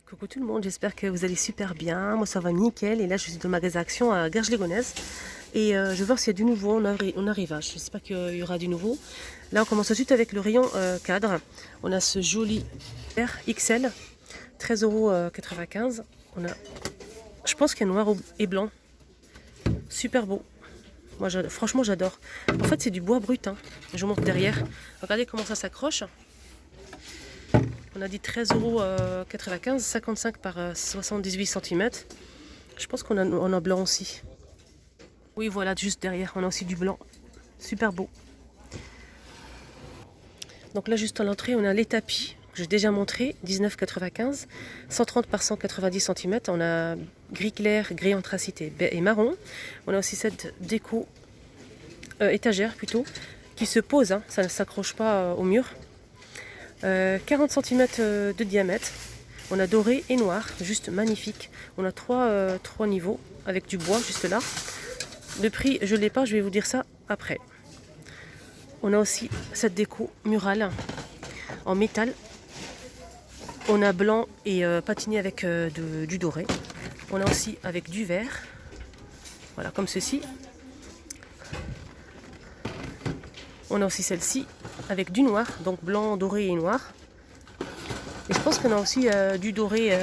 Coucou tout le monde, j'espère que vous allez super bien. Moi ça va nickel. Et là je suis dans le magasin Action à Garges-les-Gonesse. Et je vais voir s'il y a du nouveau en arrivage. J'espère qu'il y aura du nouveau. Là on commence tout de suite avec le rayon cadre. On a ce joli XL, 13,95 €. On a, je pense qu'il y a noir et blanc. Super beau. Moi franchement j'adore. En fait c'est du bois brut. Hein. Je vous montre derrière. Regardez comment ça s'accroche. On a dit 13,95 €, 55 par 78 cm. Je pense qu'on a blanc aussi. Oui, voilà, juste derrière, on a aussi du blanc. Super beau. Donc là, juste à l'entrée, on a les tapis. J'ai déjà montré, 19,95 €, 130 par 190 cm. On a gris clair, gris anthracite et marron. On a aussi cette déco, étagère plutôt, qui se pose, hein, ça ne s'accroche pas au mur. 40 cm de diamètre. On a doré et noir, juste magnifique. On a trois niveaux avec du bois juste là. Le prix, je ne l'ai pas, je vais vous dire ça après. On a aussi cette déco murale en métal. On a blanc et patiné avec du doré. On a aussi avec du vert. Voilà, comme ceci. On a aussi celle-ci avec du noir, donc blanc, doré et noir. Et je pense qu'on a aussi du doré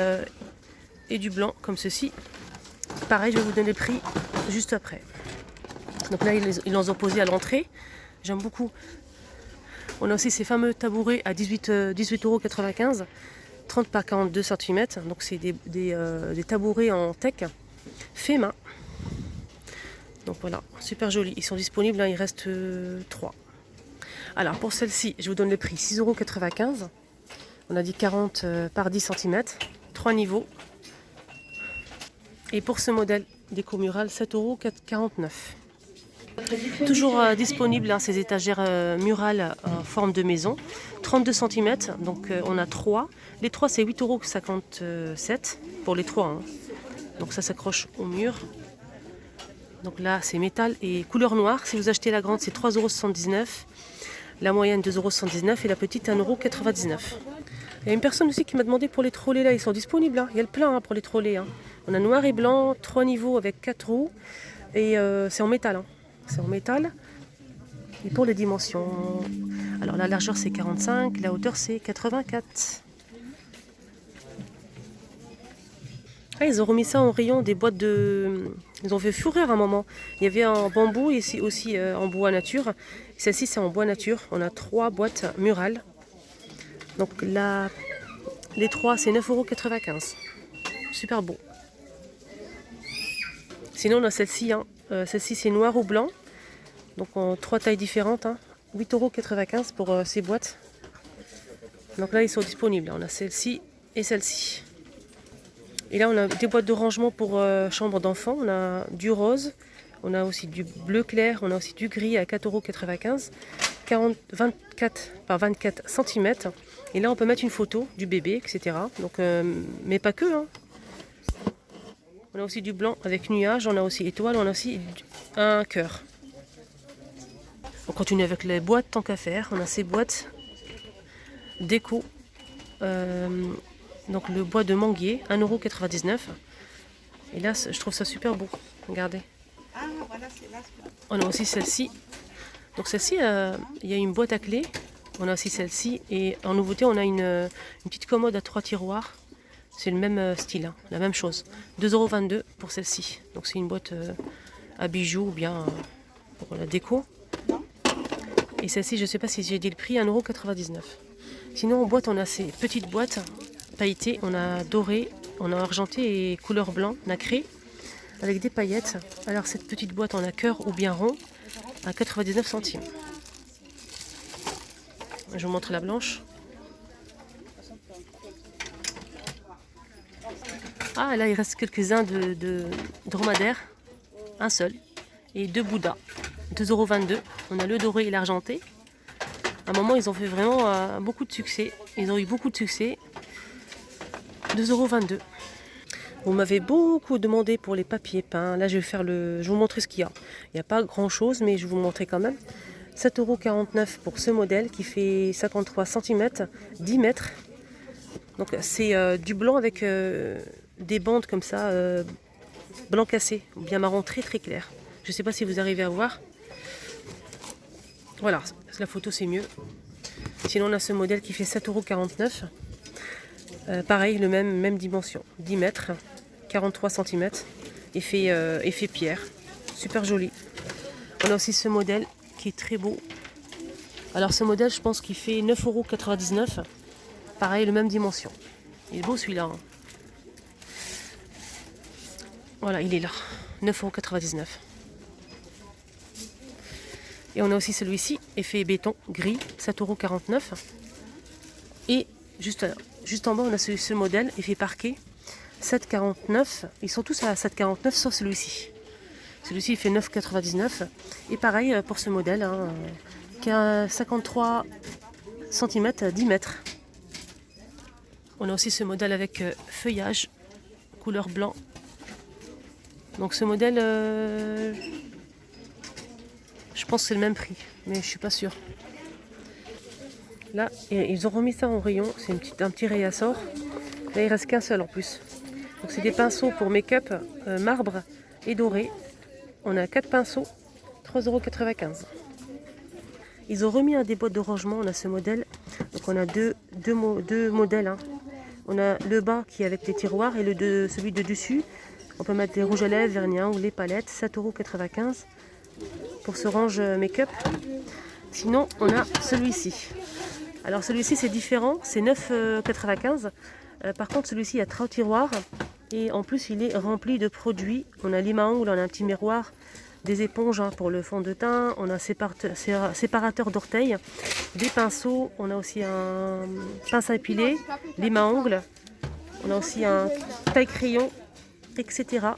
et du blanc, comme ceci. Pareil, je vais vous donner le prix juste après. Donc là, ils l'ont posé à l'entrée. J'aime beaucoup. On a aussi ces fameux tabourets à 18,95 €, 30 par 42 cm. Donc c'est des tabourets en teck, fait main. Donc voilà, super joli. Ils sont disponibles, hein, il reste 3. Alors pour celle-ci, je vous donne le prix, 6,95 €. On a dit 40 par 10 cm, 3 niveaux. Et pour ce modèle déco murale, 7,49 €. Toujours disponible, hein, ces étagères murales en forme de maison, 32 cm, donc on a 3. Les 3 c'est 8,57 € pour les 3. Hein. Donc ça s'accroche au mur. Donc là c'est métal et couleur noire. Si vous achetez la grande c'est 3,79 €. La moyenne 2,79 € et la petite 1,99 €. Il y a une personne aussi qui m'a demandé pour les trolleys là, ils sont disponibles. Hein. Il y a le plein, hein, pour les trolleys. Hein. On a noir et blanc, 3 niveaux avec 4 roues. Et c'est en métal. Hein. C'est en métal. Et pour les dimensions, alors la largeur c'est 45, la hauteur c'est 84. Ah, ils ont remis ça en rayon des boîtes de... Ils ont fait fourrure à un moment. Il y avait en bambou et ici aussi en bois nature. Celle-ci c'est en bois nature. On a 3 boîtes murales. Donc là, les 3 c'est 9,95 €. Super beau. Sinon on a celle-ci. Hein. Celle-ci c'est noir ou blanc. Donc en 3 tailles différentes. Hein. 8,95 € pour ces boîtes. Donc là ils sont disponibles. On a celle-ci et celle-ci. Et là, on a des boîtes de rangement pour chambre d'enfant. On a du rose, on a aussi du bleu clair, on a aussi du gris à 4,95 €, 24 par 24 cm. Et là, on peut mettre une photo du bébé, etc. Donc, mais pas que. Hein. On a aussi du blanc avec nuage, on a aussi étoile, on a aussi un cœur. On continue avec les boîtes tant qu'à faire. On a ces boîtes déco. Donc le bois de manguier, 1,99 €. Et là, je trouve ça super beau. Regardez. On a aussi celle-ci. Donc celle-ci, il y a une boîte à clés. On a aussi celle-ci. Et en nouveauté, on a une petite commode à 3 tiroirs. C'est le même style, hein, la même chose. 2,22 € pour celle-ci. Donc c'est une boîte à bijoux ou bien pour la déco. Et celle-ci, je ne sais pas si j'ai dit le prix, 1,99 €. Sinon, en boîte, on a ces petites boîtes pailletées. On a doré, on a argenté et couleur blanc, nacré, avec des paillettes. Alors, cette petite boîte en a cœur ou bien rond, à 99 centimes. Je vous montre la blanche. Ah, là, il reste quelques-uns de dromadaires. Un seul. Et 2 Bouddhas. 2,22 €. On a le doré et l'argenté. À un moment, ils ont fait vraiment beaucoup de succès. Ils ont eu beaucoup de succès. 2,22 €. Vous m'avez beaucoup demandé pour les papiers peints. Là, je vais vous montrer ce qu'il y a. Il n'y a pas grand-chose, mais je vais vous montrer quand même. 7,49 € pour ce modèle qui fait 53 cm, 10 mètres. Donc c'est du blanc avec des bandes comme ça, blanc cassé, ou bien marron très très clair. Je ne sais pas si vous arrivez à voir. Voilà, la photo c'est mieux. Sinon on a ce modèle qui fait 7,49 €. Pareil, le même dimension, 10 mètres, 43 cm, effet pierre, super joli. On a aussi ce modèle qui est très beau. Alors ce modèle, je pense qu'il fait 9,99 €. Pareil, le même dimension. Il est beau celui-là. Hein. Voilà, il est là, 9,99 €. Et on a aussi celui-ci, effet béton, gris, 7,49 €. Et juste en bas, on a ce modèle, effet parquet, 7,49 €. Ils sont tous à 7,49 € sauf celui-ci. Celui-ci, il fait 9,99 €. Et pareil pour ce modèle, hein, qui a 53 cm, 10 mètres. On a aussi ce modèle avec feuillage, couleur blanc. Donc ce modèle, je pense que c'est le même prix, mais je suis pas sûre. Là, ils ont remis ça en rayon, c'est un petit réassort. Là, il reste qu'un seul en plus. Donc c'est des pinceaux pour make-up, marbre et doré. On a 4 pinceaux, 3,95 €. Ils ont remis des boîtes de rangement, on a ce modèle. Donc on a deux modèles. Hein. On a le bas qui est avec les tiroirs et celui de dessus. On peut mettre les rouges à lèvres, vernis ou les palettes, 7,95 € pour ce range make-up. Sinon, on a celui-ci. Alors celui-ci, c'est différent, c'est 9,95 €. Par contre, celui-ci, il y a 3 tiroirs et en plus, il est rempli de produits. On a lime à ongles, on a un petit miroir, des éponges pour le fond de teint, on a un séparateur d'orteils, des pinceaux, on a aussi un pince à épiler, lime à ongles, on a aussi un taille-crayon, etc.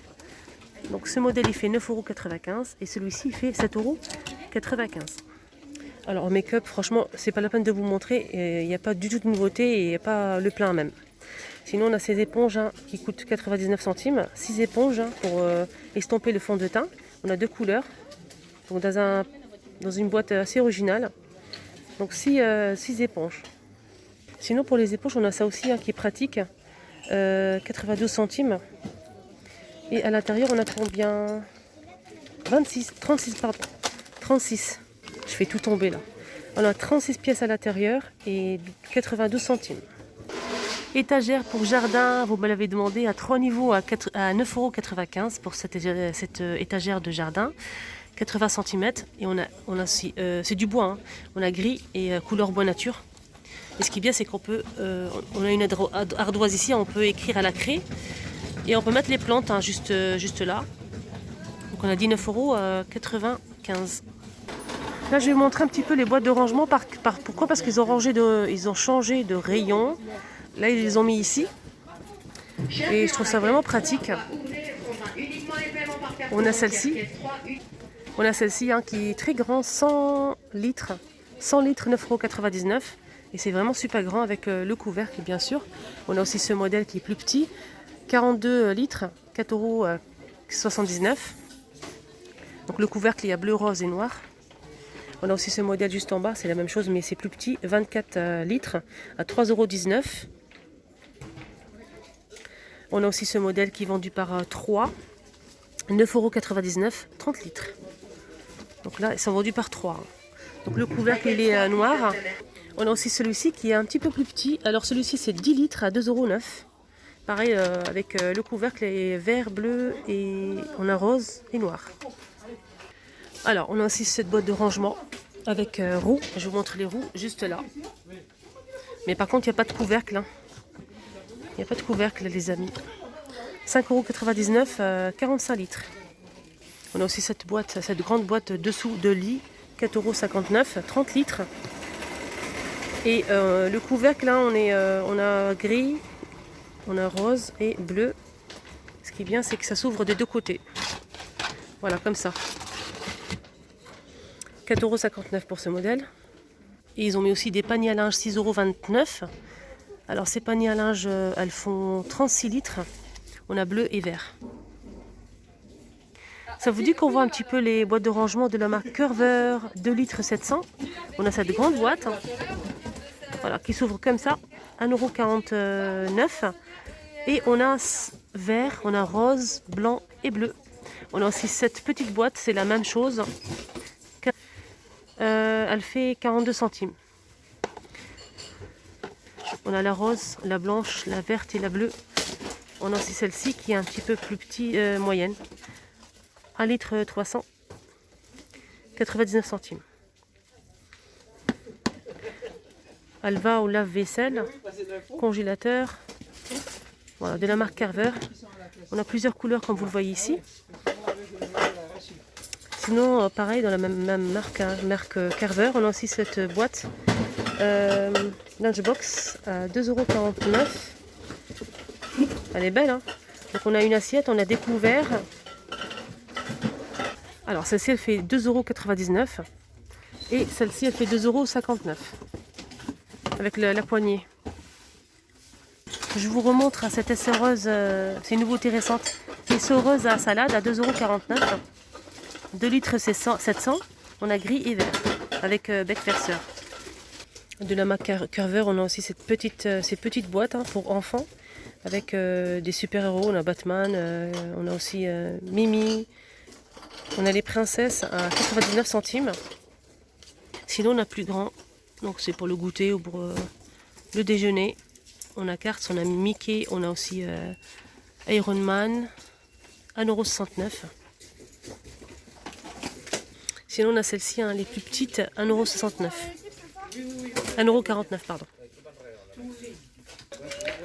Donc ce modèle il fait 9,95 € et celui-ci il fait 7,95 €. Alors en make-up, franchement, c'est pas la peine de vous montrer, il n'y a pas du tout de nouveauté et il n'y a pas le plein même. Sinon on a ces éponges qui coûtent 99 centimes, 6 éponges pour estomper le fond de teint. On a 2 couleurs, donc dans une boîte assez originale. Donc 6 éponges. Sinon pour les éponges, on a ça aussi qui est pratique, 92 centimes. Et à l'intérieur, on a combien? 36. Je fais tout tomber là. On a 36 pièces à l'intérieur et 92 centimes. Étagère pour jardin, vous me l'avez demandé, à 3 niveaux à 9,95 € pour cette étagère de jardin. 80 cm. Et on a aussi, c'est du bois, hein. On a gris et couleur bois nature. Et ce qui est bien, c'est qu'on peut, on a une ardoise ici, on peut écrire à la craie. Et on peut mettre les plantes juste là. Donc on a dit 9,95 €. Là je vais vous montrer un petit peu les boîtes de rangement. Pourquoi? Parce qu'ils ont changé de rayon. Là ils les ont mis ici. Et je trouve ça vraiment pratique. On a celle-ci. Qui est très grand, 100 litres. 100 litres, 9,99 €. Et c'est vraiment super grand avec le couvercle bien sûr. On a aussi ce modèle qui est plus petit. 42 litres, 4,79 €. Donc le couvercle, il y a bleu, rose et noir. On a aussi ce modèle juste en bas, c'est la même chose, mais c'est plus petit. 24 litres à 3,19 €. On a aussi ce modèle qui est vendu par 3, 9,99 €, 30 litres. Donc là, ils sont vendus par 3. Donc le couvercle, il est noir. On a aussi celui-ci qui est un petit peu plus petit. Alors celui-ci, c'est 10 litres à 2,09 €. Pareil avec le couvercle est vert, bleu et on a rose et noir. Alors on a aussi cette boîte de rangement avec roues. Je vous montre les roues juste là. Mais par contre il n'y a pas de couvercle. Hein. Il n'y a pas de couvercle les amis. 5,99 €, 45 litres. On a aussi cette grande boîte dessous de lit, 4,59 €, 30 litres. Et le couvercle là on a gris. On a rose et bleu. Ce qui est bien, c'est que ça s'ouvre des deux côtés. Voilà, comme ça. 4,59 € pour ce modèle. Et ils ont mis aussi des paniers à linge, 6,29 €. Alors ces paniers à linge, elles font 36 litres. On a bleu et vert. Ça vous dit qu'on voit un petit peu les boîtes de rangement de la marque Curveur, 2 litres 700. On a cette grande boîte. Voilà, qui s'ouvre comme ça. 1,49 €. Et on a vert, on a rose, blanc et bleu. On a aussi cette petite boîte, c'est la même chose. Elle fait 42 centimes. On a la rose, la blanche, la verte et la bleue. On a aussi celle-ci qui est un petit peu plus petite, moyenne. 1 litre 300, 99 centimes. Elle va au lave-vaisselle, congélateur. Voilà, de la marque Carver. On a plusieurs couleurs comme vous le voyez ici. Sinon, pareil, dans la même marque, hein, marque Carver, on a aussi cette boîte Lunchbox à 2,49 €. Elle est belle, hein. Donc on a une assiette, on a des couverts. Alors celle-ci, elle fait 2,99 € et celle-ci, elle fait 2,59 € avec la poignée. Je vous remontre à cette essoreuse, c'est une nouveauté récente. Essoreuse à salade à 2,49 €. 2 litres c'est 700. On a gris et vert avec bec verseur. De la marque Carver, on a aussi ces petites boîtes, hein, pour enfants avec des super-héros. On a Batman, on a aussi Mimi. On a les princesses à 99 centimes. Sinon on a plus grand. Donc c'est pour le goûter ou pour le déjeuner. On a Cars, on a Mickey, on a aussi Iron Man, 1,69 €. Sinon on a celle-ci, hein, les plus petites, 1,69 €. 1,49 €, pardon.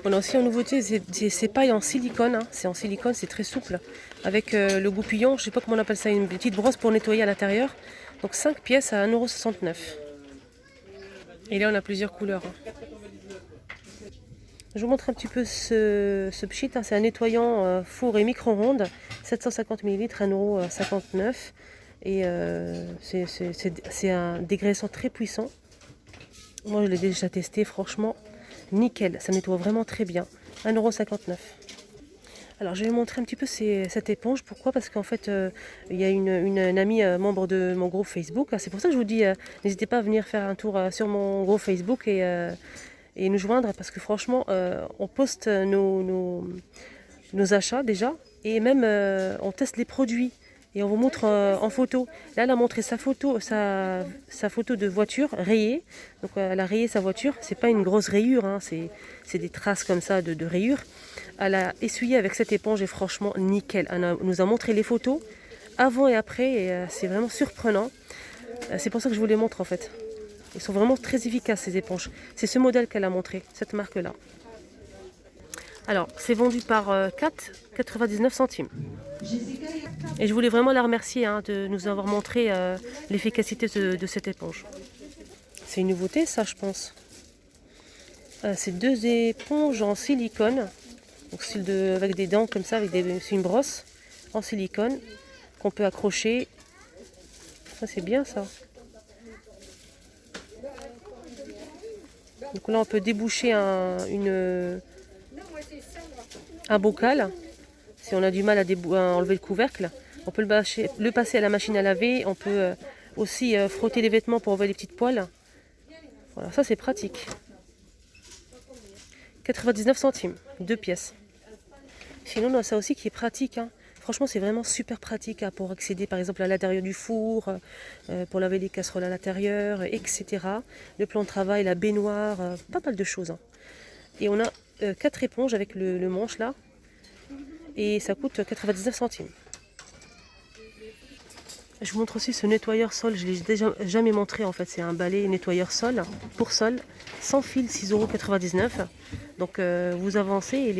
On a aussi en nouveauté ces pailles en silicone, hein. C'est en silicone, c'est très souple. Avec le goupillon, je ne sais pas comment on appelle ça, une petite brosse pour nettoyer à l'intérieur. Donc 5 pièces à 1,69 €. Et là on a plusieurs couleurs, hein. Je vous montre un petit peu ce pchit, hein. C'est un nettoyant four et micro-ondes, 750 ml, 1,59 €. Et c'est un dégraissant très puissant. Moi je l'ai déjà testé, franchement nickel, ça nettoie vraiment très bien. 1,59 €. Alors je vais vous montrer un petit peu cette éponge. Pourquoi? Parce qu'en fait il y a une amie membre de mon groupe Facebook. C'est pour ça que je vous dis, n'hésitez pas à venir faire un tour sur mon groupe Facebook et nous joindre, parce que franchement on poste nos achats déjà, et même on teste les produits et on vous montre en photo. Là elle a montré sa photo de voiture rayée. Donc elle a rayé sa voiture, c'est pas une grosse rayure, hein, c'est des traces comme ça de rayures. Elle a essuyé avec cette éponge et franchement nickel. Elle nous a montré les photos avant et après, et c'est vraiment surprenant. C'est pour ça que je vous les montre en fait. Ils sont vraiment très efficaces ces éponges. C'est ce modèle qu'elle a montré, cette marque-là. Alors, c'est vendu par 4,99 centimes. Et je voulais vraiment la remercier, hein, de nous avoir montré l'efficacité de cette éponge. C'est une nouveauté, ça, je pense. C'est 2 éponges en silicone. Donc, avec des dents comme ça, c'est une brosse en silicone qu'on peut accrocher. Ça, c'est bien, ça. Donc là, on peut déboucher un bocal. Si on a du mal à enlever le couvercle, on peut le passer à la machine à laver. On peut aussi frotter les vêtements pour enlever les petites poils. Voilà, ça c'est pratique. 99 centimes, 2 pièces. Sinon, on a ça aussi qui est pratique, hein. Franchement, c'est vraiment super pratique, hein, pour accéder par exemple à l'intérieur du four, pour laver les casseroles à l'intérieur, etc. Le plan de travail, la baignoire, pas mal de choses, hein. Et on a 4 éponges avec le manche là. Et ça coûte 99 centimes. Je vous montre aussi ce nettoyeur sol, je ne l'ai déjà jamais montré en fait. C'est un balai nettoyeur sol, pour sol, sans fil, 6,99 €. Donc vous avancez et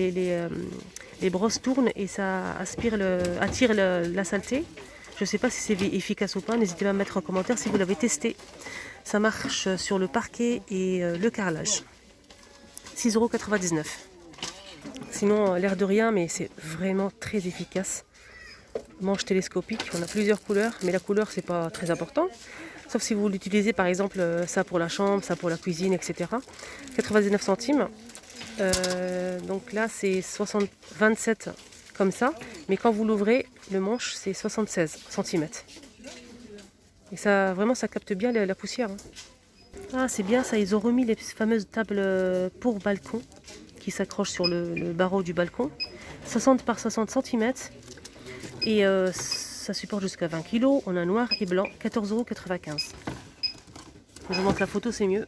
les brosses tournent et ça attire la saleté. Je ne sais pas si c'est efficace ou pas, n'hésitez pas à me mettre en commentaire si vous l'avez testé. Ça marche sur le parquet et le carrelage. 6,99 €. Sinon, l'air de rien, mais c'est vraiment très efficace. Manche télescopique, on a plusieurs couleurs, mais la couleur, c'est pas très important. Sauf si vous l'utilisez, par exemple, ça pour la chambre, ça pour la cuisine, etc. 99 centimes. Donc là, c'est 27 comme ça. Mais quand vous l'ouvrez, le manche, c'est 76 cm. Et ça, vraiment, ça capte bien la poussière, hein. Ah, c'est bien ça, ils ont remis les fameuses tables pour balcon qui s'accrochent sur le barreau du balcon. 60 par 60 cm et ça supporte jusqu'à 20 kg. On a noir et blanc, 14,95 €. Je vous montre la photo, c'est mieux.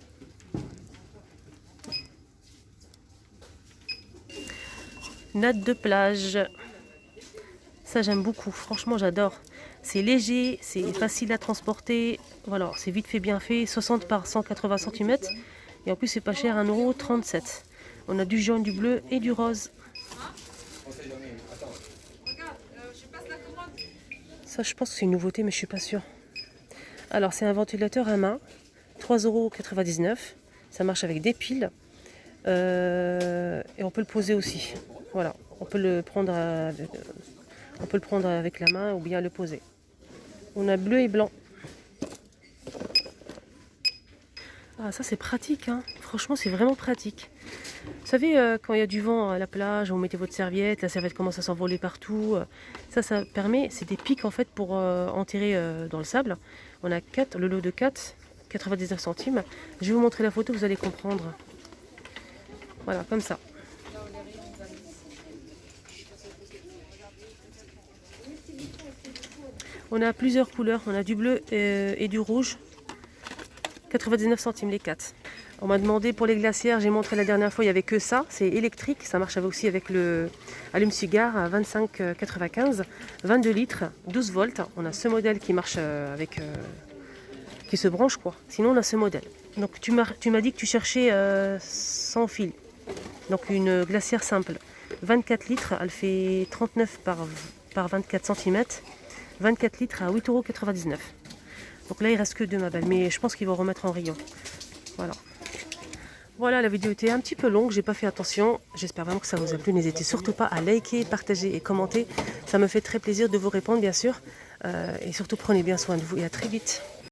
Natte de plage. Ça, j'aime beaucoup. Franchement, j'adore. C'est léger, c'est facile à transporter. Voilà, c'est vite fait, bien fait. 60 par 180 cm. Et en plus, c'est pas cher, 1,37 €. On a du jaune, du bleu et du rose. Ça, je pense que c'est une nouveauté, mais je suis pas sûre. Alors, c'est un ventilateur à main. 3,99 €. Ça marche avec des piles. Et on peut le poser aussi. Voilà, on peut le prendre avec la main ou bien le poser. On a bleu et blanc. Ah, ça c'est pratique, hein. Franchement, c'est vraiment pratique. Vous savez, quand il y a du vent à la plage, vous mettez votre serviette, la serviette commence à s'envoler partout. Ça permet, c'est des pics en fait pour enterrer dans le sable. On a 4, le lot de 4, 99 centimes. Je vais vous montrer la photo, vous allez comprendre. Voilà, comme ça. On a plusieurs couleurs, on a du bleu et du rouge. 99 centimes les 4. On m'a demandé pour les glacières, j'ai montré la dernière fois, il n'y avait que ça, c'est électrique, ça marche aussi avec le allume-cigare à 25,95, 22 litres, 12 volts. On a ce modèle qui marche qui se branche quoi. Sinon on a ce modèle. Donc tu m'as dit que tu cherchais sans fil. Donc une glacière simple. 24 litres, elle fait 39 par 24 cm. 24 litres à 8,99 €. Donc là il reste que 2 ma belle, mais je pense qu'ils vont remettre en rayon. Voilà. Voilà, la vidéo était un petit peu longue, j'ai pas fait attention. J'espère vraiment que ça vous a plu. N'hésitez surtout pas à liker, partager et commenter. Ça me fait très plaisir de vous répondre bien sûr. Et surtout prenez bien soin de vous et à très vite.